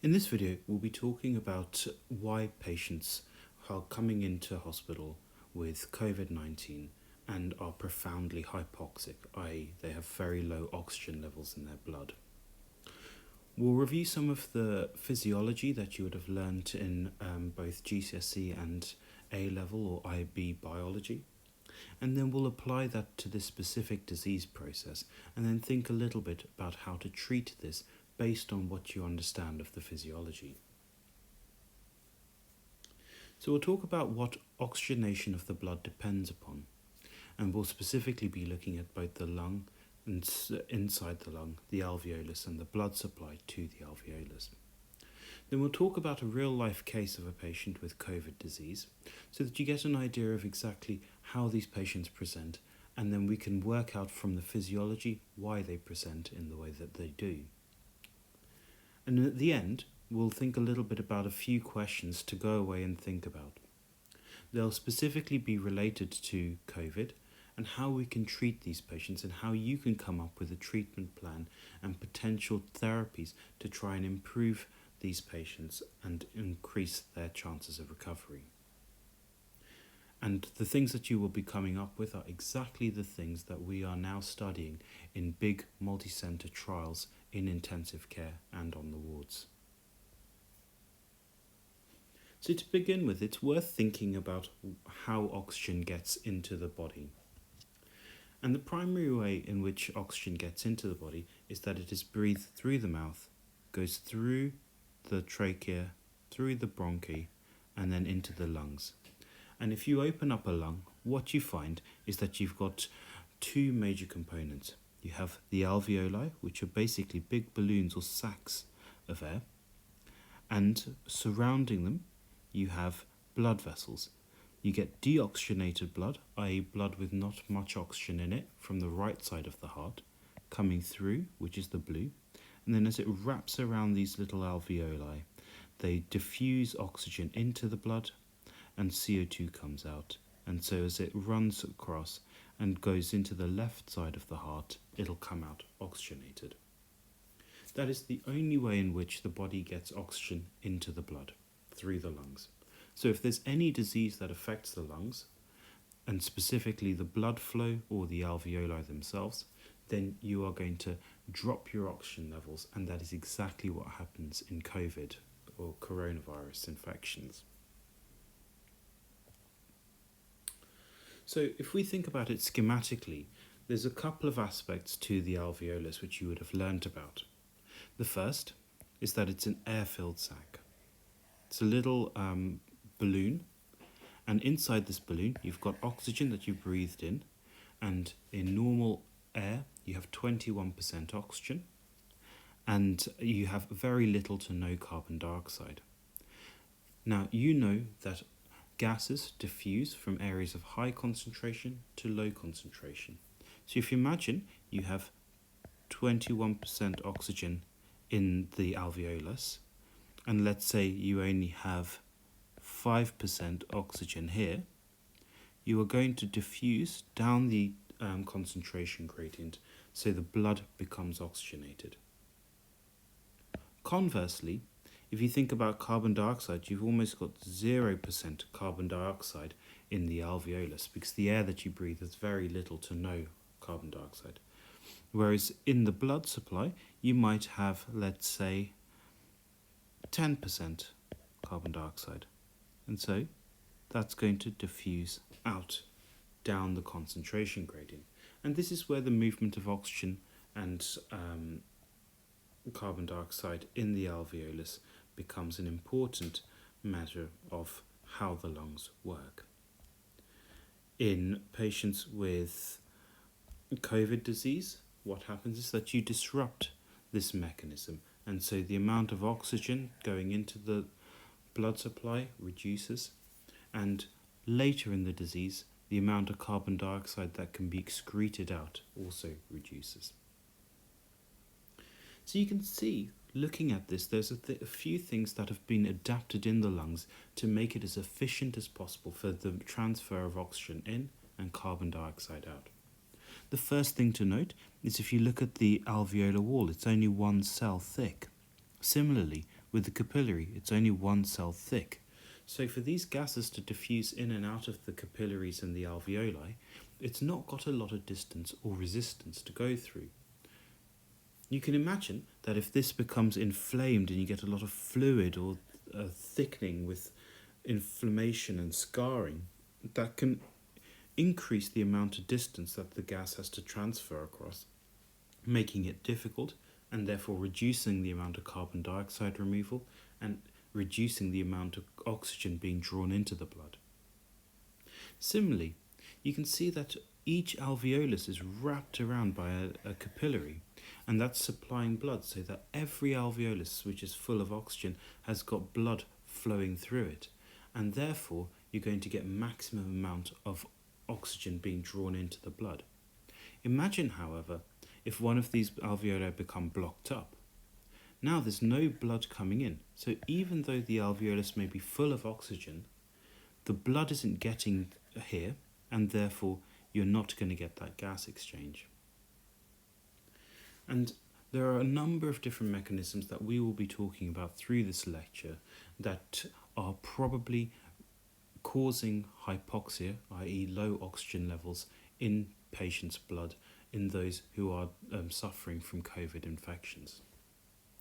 In this video, we'll be talking about why patients are coming into hospital with COVID-19 and are profoundly hypoxic, i.e. they have very low oxygen levels in their blood. We'll review some of the physiology that you would have learned in both GCSE and A-level or IB biology, and then we'll apply that to this specific disease process and then think a little bit about how to treat this based on what you understand of the physiology. So we'll talk about what oxygenation of the blood depends upon, and we'll specifically be looking at both the lung and inside the lung, the alveolus, and the blood supply to the alveolus. Then we'll talk about a real-life case of a patient with COVID disease so that you get an idea of exactly how these patients present, and then we can work out from the physiology why they present in the way that they do. And at the end, we'll think a little bit about a few questions to go away and think about. They'll specifically be related to COVID and how we can treat these patients and how you can come up with a treatment plan and potential therapies to try and improve these patients and increase their chances of recovery. And the things that you will be coming up with are exactly the things that we are now studying in big multi-center trials in intensive care and on the wards. So to begin with, it's worth thinking about how oxygen gets into the body. And the primary way in which oxygen gets into the body is that it is breathed through the mouth, goes through the trachea, through the bronchi, and then into the lungs. And if you open up a lung, what you find is that you've got two major components. You have the alveoli, which are basically big balloons or sacs of air, and surrounding them you have blood vessels. You get deoxygenated blood, i.e. blood with not much oxygen in it, from the right side of the heart, coming through, which is the blue, and then as it wraps around these little alveoli, they diffuse oxygen into the blood and CO2 comes out. And so as it runs across and goes into the left side of the heart, it'll come out oxygenated. That is the only way in which the body gets oxygen into the blood, through the lungs. So if there's any disease that affects the lungs, and specifically the blood flow or the alveoli themselves, then you are going to drop your oxygen levels, and that is exactly what happens in COVID or coronavirus infections. So if we think about it schematically, there's a couple of aspects to the alveolus which you would have learnt about. The first is that it's an air-filled sac. It's a little balloon, and inside this balloon you've got oxygen that you breathed in, and in normal air you have 21% oxygen, and you have very little to no carbon dioxide. Now you know that gases diffuse from areas of high concentration to low concentration. So if you imagine you have 21% oxygen in the alveolus, and let's say you only have 5% oxygen here, you are going to diffuse down the concentration gradient so the blood becomes oxygenated. Conversely, if you think about carbon dioxide, you've almost got 0% carbon dioxide in the alveolus because the air that you breathe has very little to no carbon dioxide. Whereas in the blood supply, you might have, let's say, 10% carbon dioxide. And so that's going to diffuse out down the concentration gradient. And this is where the movement of oxygen and carbon dioxide in the alveolus becomes an important measure of how the lungs work. In patients with COVID disease, what happens is that you disrupt this mechanism, and so the amount of oxygen going into the blood supply reduces, and later in the disease, the amount of carbon dioxide that can be excreted out also reduces. So you can see, looking at this, there's a few things that have been adapted in the lungs to make it as efficient as possible for the transfer of oxygen in and carbon dioxide out. The first thing to note is if you look at the alveolar wall, it's only one cell thick. Similarly, With the capillary, it's only 1 cell thick. So for these gases to diffuse in and out of the capillaries and the alveoli, it's not got a lot of distance or resistance to go through. You can imagine that if this becomes inflamed and you get a lot of fluid or thickening with inflammation and scarring, that can increase the amount of distance that the gas has to transfer across, making it difficult and therefore reducing the amount of carbon dioxide removal and reducing the amount of oxygen being drawn into the blood. Similarly, you can see that each alveolus is wrapped around by a capillary, and that's supplying blood, so that every alveolus which is full of oxygen has got blood flowing through it, and therefore you're going to get maximum amount of oxygen being drawn into the blood. Imagine, however, if one of these alveoli become blocked up. Now there's no blood coming in, so even though the alveolus may be full of oxygen, the blood isn't getting here, and therefore you're not going to get that gas exchange. And there are a number of different mechanisms that we will be talking about through this lecture that are probably causing hypoxia, i.e. low oxygen levels in patients' blood in those who are suffering from COVID infections.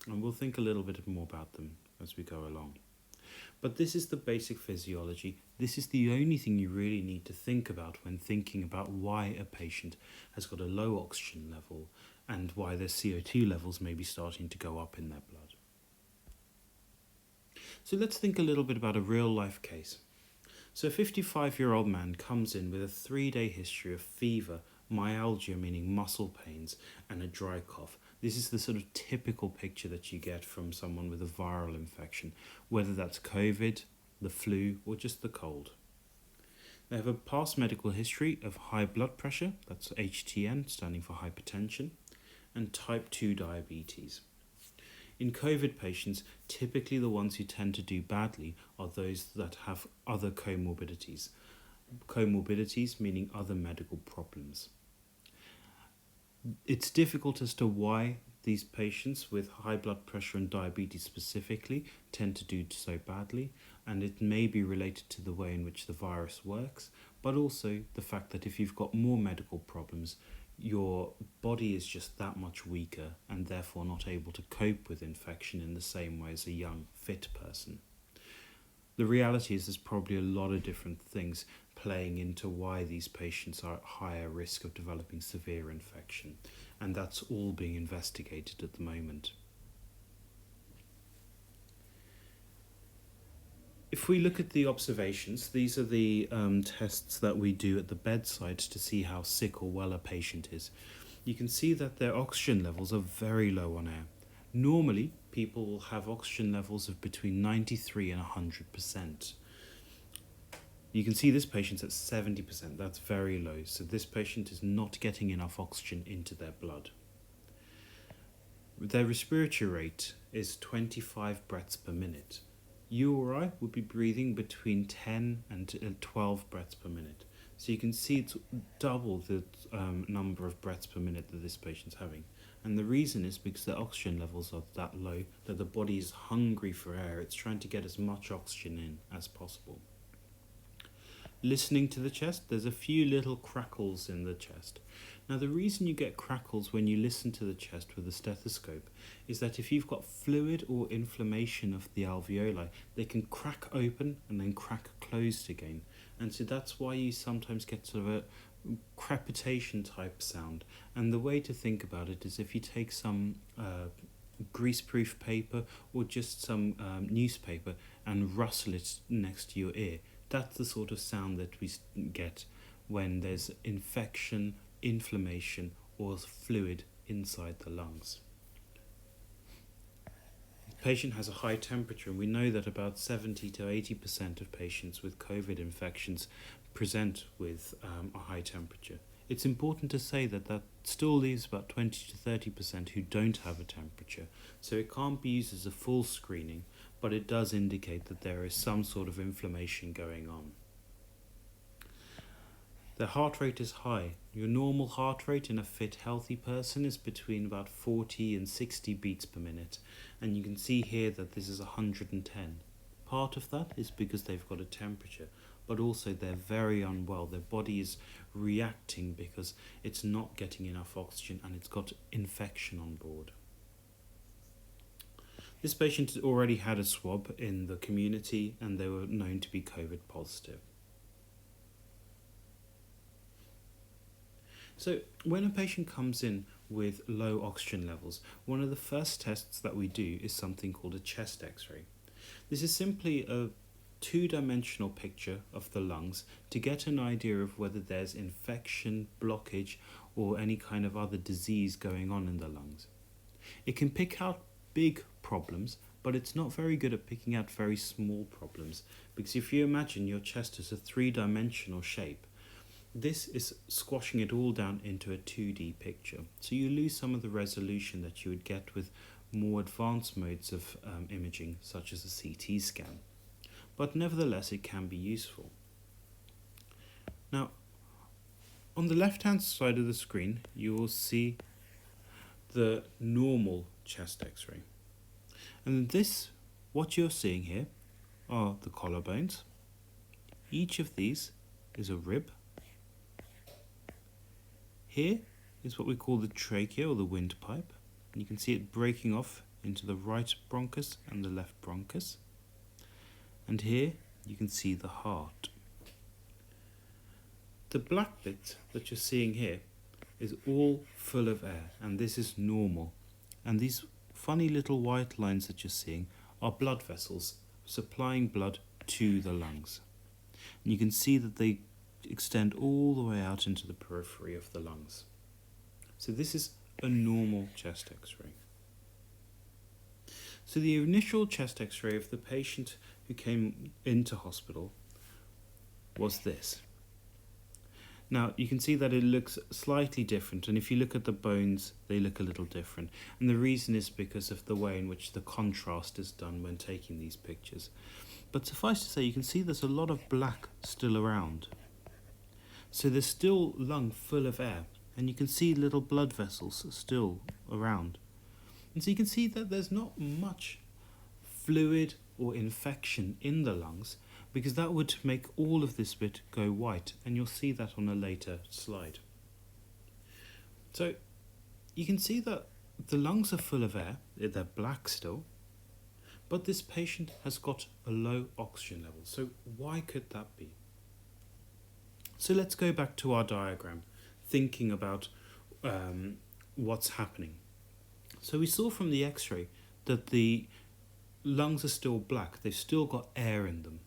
And we'll think a little bit more about them as we go along. But this is the basic physiology. This is the only thing you really need to think about when thinking about why a patient has got a low oxygen level and why their CO2 levels may be starting to go up in their blood. So let's think a little bit about a real-life case. So a 55-year-old man comes in with a 3-day history of fever, myalgia, meaning muscle pains, and a dry cough. This is the sort of typical picture that you get from someone with a viral infection, whether that's COVID, the flu, or just the cold. They have a past medical history of high blood pressure, that's HTN, standing for hypertension, and type 2 diabetes. In COVID patients, typically the ones who tend to do badly are those that have other comorbidities. Comorbidities meaning other medical problems. It's difficult as to why these patients with high blood pressure and diabetes specifically tend to do so badly, and it may be related to the way in which the virus works, but also the fact that if you've got more medical problems, your body is just that much weaker and therefore not able to cope with infection in the same way as a young, fit person. The reality is there's probably a lot of different things playing into why these patients are at higher risk of developing severe infection, and that's all being investigated at the moment. If we look at the observations, these are the tests that we do at the bedside to see how sick or well a patient is. You can see that their oxygen levels are very low on air. Normally, people will have oxygen levels of between 93 and 100%. You can see this patient's at 70%, that's very low, so this patient is not getting enough oxygen into their blood. Their respiratory rate is 25 breaths per minute. You or I would be breathing between 10 and 12 breaths per minute. So you can see it's double the number of breaths per minute that this patient's having. And the reason is because their oxygen levels are that low that the body is hungry for air. It's trying to get as much oxygen in as possible. Listening to the chest, there's a few little crackles in the chest. Now the reason you get crackles when you listen to the chest with a stethoscope is that if you've got fluid or inflammation of the alveoli, they can crack open and then crack closed again. And so that's why you sometimes get sort of a crepitation type sound. And the way to think about it is if you take some greaseproof paper or just some newspaper and rustle it next to your ear, that's the sort of sound that we get when there's infection, inflammation, or fluid inside the lungs. The patient has a high temperature, and we know that about 70 to 80% of patients with COVID infections present with a high temperature. It's important to say that that still leaves about 20 to 30% who don't have a temperature, so it can't be used as a full screening, but it does indicate that there is some sort of inflammation going on. Their heart rate is high. Your normal heart rate in a fit, healthy person is between about 40 and 60 beats per minute. And you can see here that this is 110. Part of that is because they've got a temperature, but also they're very unwell. Their body is reacting because it's not getting enough oxygen and it's got infection on board. This patient already had a swab in the community and they were known to be COVID positive. So when a patient comes in with low oxygen levels, one of the first tests that we do is something called a chest x-ray. This is simply a two-dimensional picture of the lungs to get an idea of whether there's infection, blockage, or any kind of other disease going on in the lungs. It can pick out big problems, but it's not very good at picking out very small problems, because if you imagine your chest as a three-dimensional shape, this is squashing it all down into a 2D picture. So you lose some of the resolution that you would get with more advanced modes of imaging, such as a CT scan. But nevertheless, it can be useful. Now, on the left-hand side of the screen, you will see the normal chest x-ray. And this, what you're seeing here, are the collarbones. Each of these is a rib. Here is what we call the trachea or the windpipe. And you can see it breaking off into the right bronchus and the left bronchus. And here you can see the heart. The black bit that you're seeing here is all full of air, and this is normal. And these funny little white lines that you're seeing are blood vessels supplying blood to the lungs. And you can see that they extend all the way out into the periphery of the lungs. So this is a normal chest x-ray. So the initial chest x-ray of the patient who came into hospital was this. Now you can see that it looks slightly different, and if you look at the bones, they look a little different. And the reason is because of the way in which the contrast is done when taking these pictures. But suffice to say, you can see there's a lot of black still around. So there's still lung full of air, and you can see little blood vessels still around. And so you can see that there's not much fluid or infection in the lungs, because that would make all of this bit go white, and you'll see that on a later slide. So you can see that the lungs are full of air, they're black still, but this patient has got a low oxygen level. So why could that be? So let's go back to our diagram, thinking about what's happening. So we saw from the x-ray that the lungs are still black, they've still got air in them.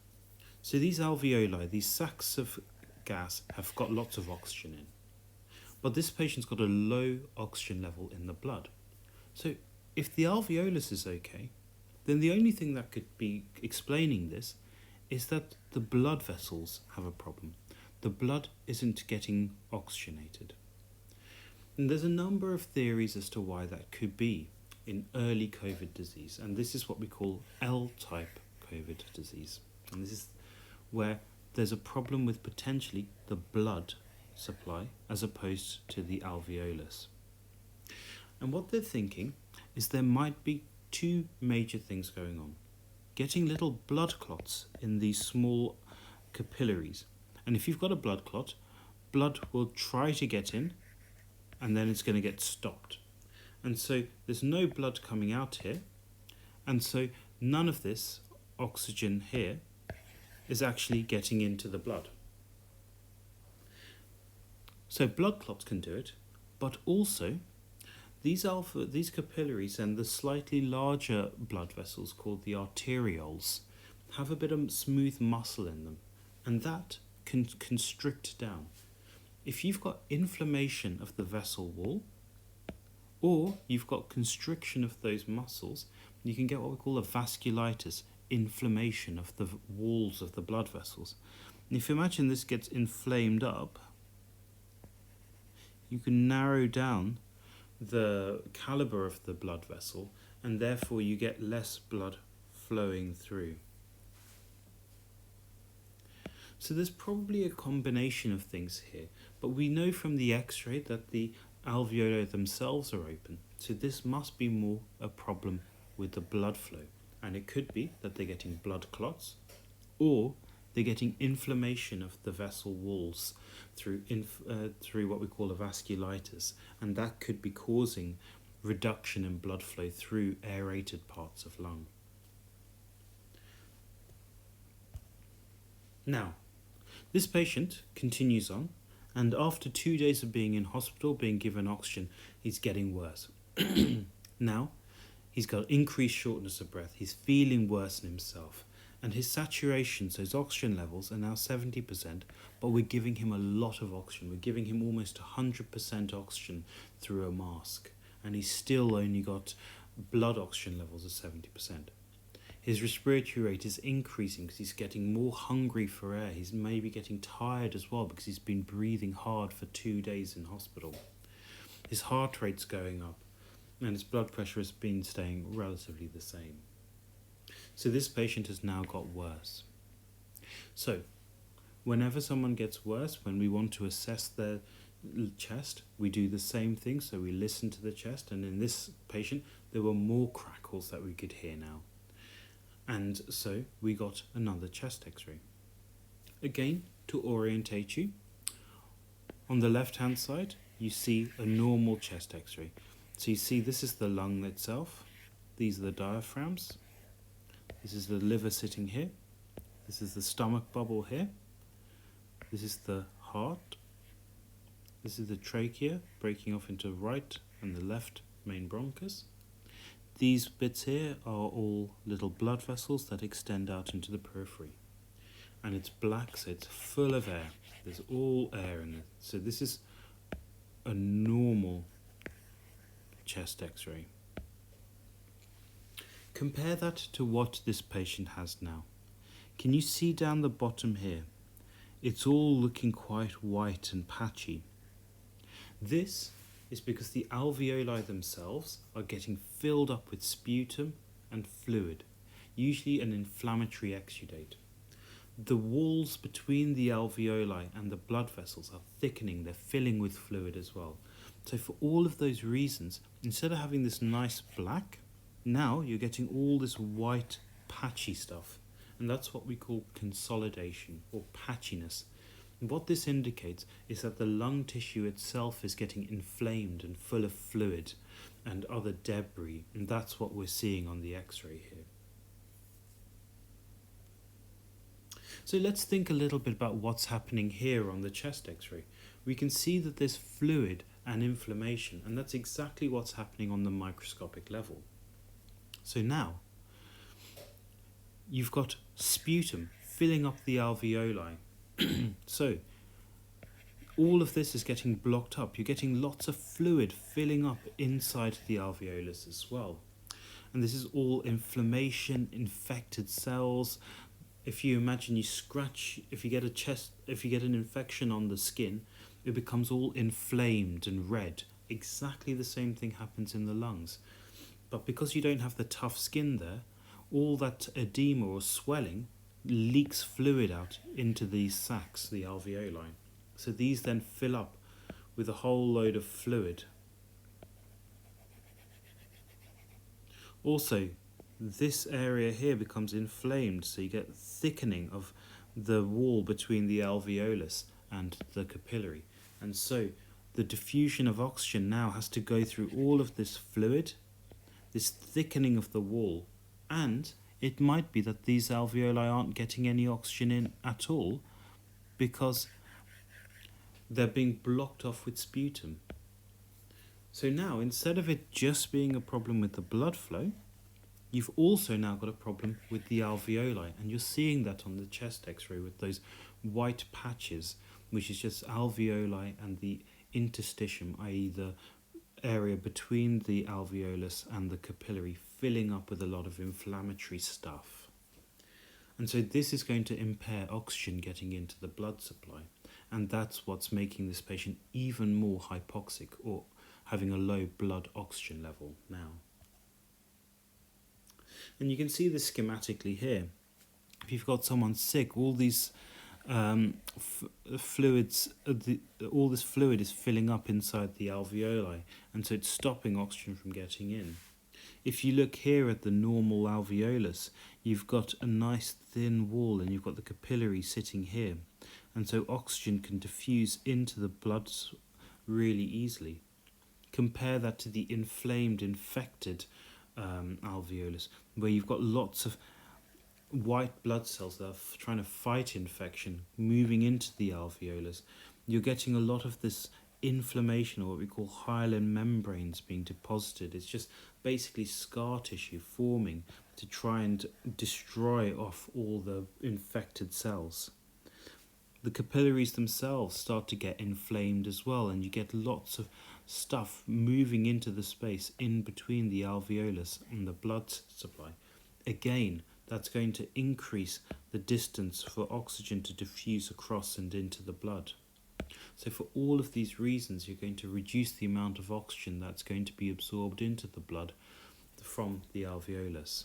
So these alveoli, these sacs of gas, have got lots of oxygen in. But this patient's got a low oxygen level in the blood. So if the alveolus is okay, then the only thing that could be explaining this is that the blood vessels have a problem. The blood isn't getting oxygenated. And there's a number of theories as to why that could be in early COVID disease, and this is what we call L-type COVID disease. And this is where there's a problem with potentially the blood supply as opposed to the alveolus. And what they're thinking is there might be two major things going on. Getting little blood clots in these small capillaries. And if you've got a blood clot, blood will try to get in, and then it's going to get stopped. And so there's no blood coming out here, and so none of this oxygen here is actually getting into the blood. So blood clots can do it, but also these capillaries and the slightly larger blood vessels called the arterioles have a bit of smooth muscle in them, and that can constrict down. If you've got inflammation of the vessel wall, or you've got constriction of those muscles, you can get what we call a vasculitis, inflammation of the walls of the blood vessels. And if you imagine this gets inflamed up, you can narrow down the caliber of the blood vessel, and therefore you get less blood flowing through. So there's probably a combination of things here, but we know from the x-ray that the alveoli themselves are open, so this must be more a problem with the blood flow, and it could be that they're getting blood clots, or they're getting inflammation of the vessel walls through what we call a vasculitis, and that could be causing reduction in blood flow through aerated parts of lung. Now, this patient continues on, and after 2 days of being in hospital, being given oxygen, he's getting worse. Now, he's got increased shortness of breath, he's feeling worse in himself, and his saturation, so his oxygen levels, are now 70%, but we're giving him a lot of oxygen. We're giving him almost 100% oxygen through a mask, and he's still only got blood oxygen levels of 70%. His respiratory rate is increasing because he's getting more hungry for air. He's maybe getting tired as well because he's been breathing hard for 2 days in hospital. His heart rate's going up and his blood pressure has been staying relatively the same. So this patient has now got worse. So whenever someone gets worse, when we want to assess their chest, we do the same thing. So we listen to the chest, and in this patient there were more crackles that we could hear now. And so we got another chest x-ray. Again, to orientate you, on the left hand side you see a normal chest x-ray. So you see this is the lung itself, these are the diaphragms, this is the liver sitting here, this is the stomach bubble here, this is the heart, this is the trachea breaking off into right and the left main bronchus. These bits here are all little blood vessels that extend out into the periphery. And it's black, so it's full of air. There's all air in it. So this is a normal chest x-ray. Compare that to what this patient has now. Can you see down the bottom here? It's all looking quite white and patchy. This is because the alveoli themselves are getting filled up with sputum and fluid, usually an inflammatory exudate. The walls between the alveoli and the blood vessels are thickening, they're filling with fluid as well. So for all of those reasons, instead of having this nice black, now you're getting all this white patchy stuff, and that's what we call consolidation or patchiness. What this indicates is that the lung tissue itself is getting inflamed and full of fluid and other debris, and that's what we're seeing on the x-ray here. So let's think a little bit about what's happening here on the chest x-ray. We can see that there's fluid and inflammation, and that's exactly what's happening on the microscopic level. So now, you've got sputum filling up the alveoli. So all of this is getting blocked up. You're getting lots of fluid filling up inside the alveolus as well. And this is all inflammation, infected cells. If you imagine you scratch, if you get an infection on the skin, it becomes all inflamed and red. Exactly the same thing happens in the lungs. But because you don't have the tough skin there, all that edema or swelling leaks fluid out into these sacs, the alveoli. So these then fill up with a whole load of fluid. Also, this area here becomes inflamed, so you get thickening of the wall between the alveolus and the capillary. And so the diffusion of oxygen now has to go through all of this fluid, this thickening of the wall, and it might be that these alveoli aren't getting any oxygen in at all because they're being blocked off with sputum. So now, instead of it just being a problem with the blood flow, you've also now got a problem with the alveoli, and you're seeing that on the chest x-ray with those white patches, which is just alveoli and the interstitium, i.e. the area between the alveolus and the capillary, filling up with a lot of inflammatory stuff. And so this is going to impair oxygen getting into the blood supply, and that's what's making this patient even more hypoxic or having a low blood oxygen level now. And you can see this schematically here. If you've got someone sick, all these fluids, all this fluid is filling up inside the alveoli, and so it's stopping oxygen from getting in. If you look here at the normal alveolus, you've got a nice thin wall and you've got the capillary sitting here, and so oxygen can diffuse into the blood really easily. Compare that to the inflamed, infected alveolus, where you've got lots of white blood cells that are trying to fight infection moving into the alveolus. You're getting a lot of this inflammation, or what we call hyaline membranes, being deposited. It's just basically scar tissue forming to try and destroy off all the infected cells. The capillaries themselves start to get inflamed as well, and you get lots of stuff moving into the space in between the alveolus and the blood supply. Again, that's going to increase the distance for oxygen to diffuse across and into the blood. So for all of these reasons, you're going to reduce the amount of oxygen that's going to be absorbed into the blood from the alveolus.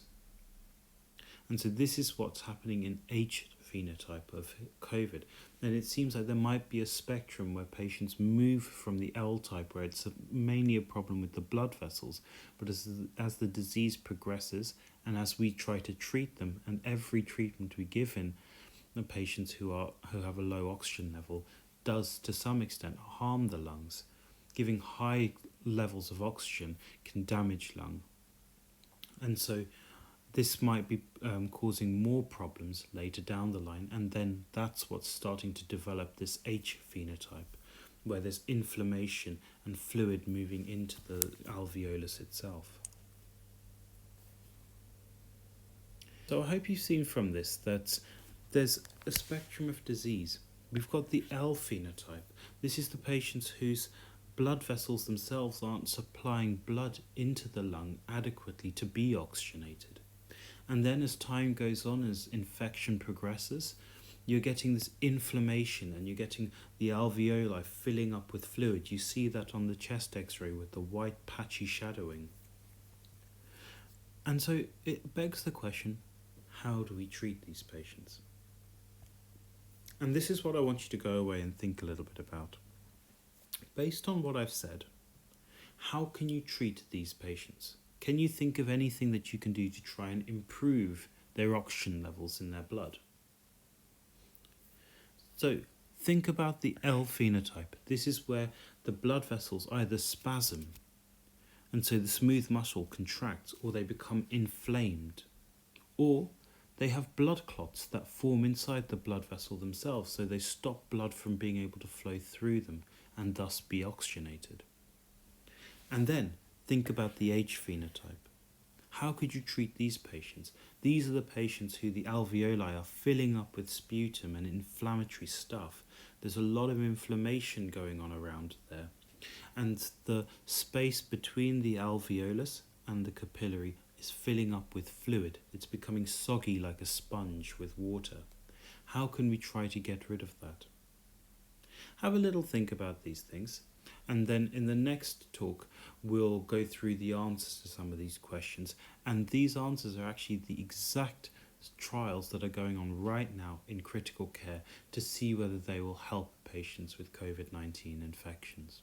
And so this is what's happening in H phenotype of COVID. And it seems like there might be a spectrum where patients move from the L type, where it's mainly a problem with the blood vessels, but as the disease progresses and as we try to treat them, and every treatment we give in the patients who have a low oxygen level does to some extent harm the lungs. Giving high levels of oxygen can damage lung. And so this might be causing more problems later down the line, and then that's what's starting to develop this H phenotype, where there's inflammation and fluid moving into the alveolus itself. So I hope you've seen from this that there's a spectrum of disease. We've got the L phenotype. This is the patients whose blood vessels themselves aren't supplying blood into the lung adequately to be oxygenated. And then as time goes on, as infection progresses, you're getting this inflammation and you're getting the alveoli filling up with fluid. You see that on the chest x-ray with the white patchy shadowing. And so it begs the question, how do we treat these patients? And this is what I want you to go away and think a little bit about. Based on what I've said, how can you treat these patients? Can you think of anything that you can do to try and improve their oxygen levels in their blood? So think about the L phenotype. This is where the blood vessels either spasm, and so the smooth muscle contracts, or they become inflamed, or they have blood clots that form inside the blood vessel themselves, so they stop blood from being able to flow through them and thus be oxygenated. And then think about the H phenotype. How could you treat these patients? These are the patients who the alveoli are filling up with sputum and inflammatory stuff. There's a lot of inflammation going on around there. And the space between the alveolus and the capillary is filling up with fluid. It's becoming soggy like a sponge with water. How can we try to get rid of that? Have a little think about these things, and then in the next talk we'll go through the answers to some of these questions, and these answers are actually the exact trials that are going on right now in critical care to see whether they will help patients with COVID-19 infections.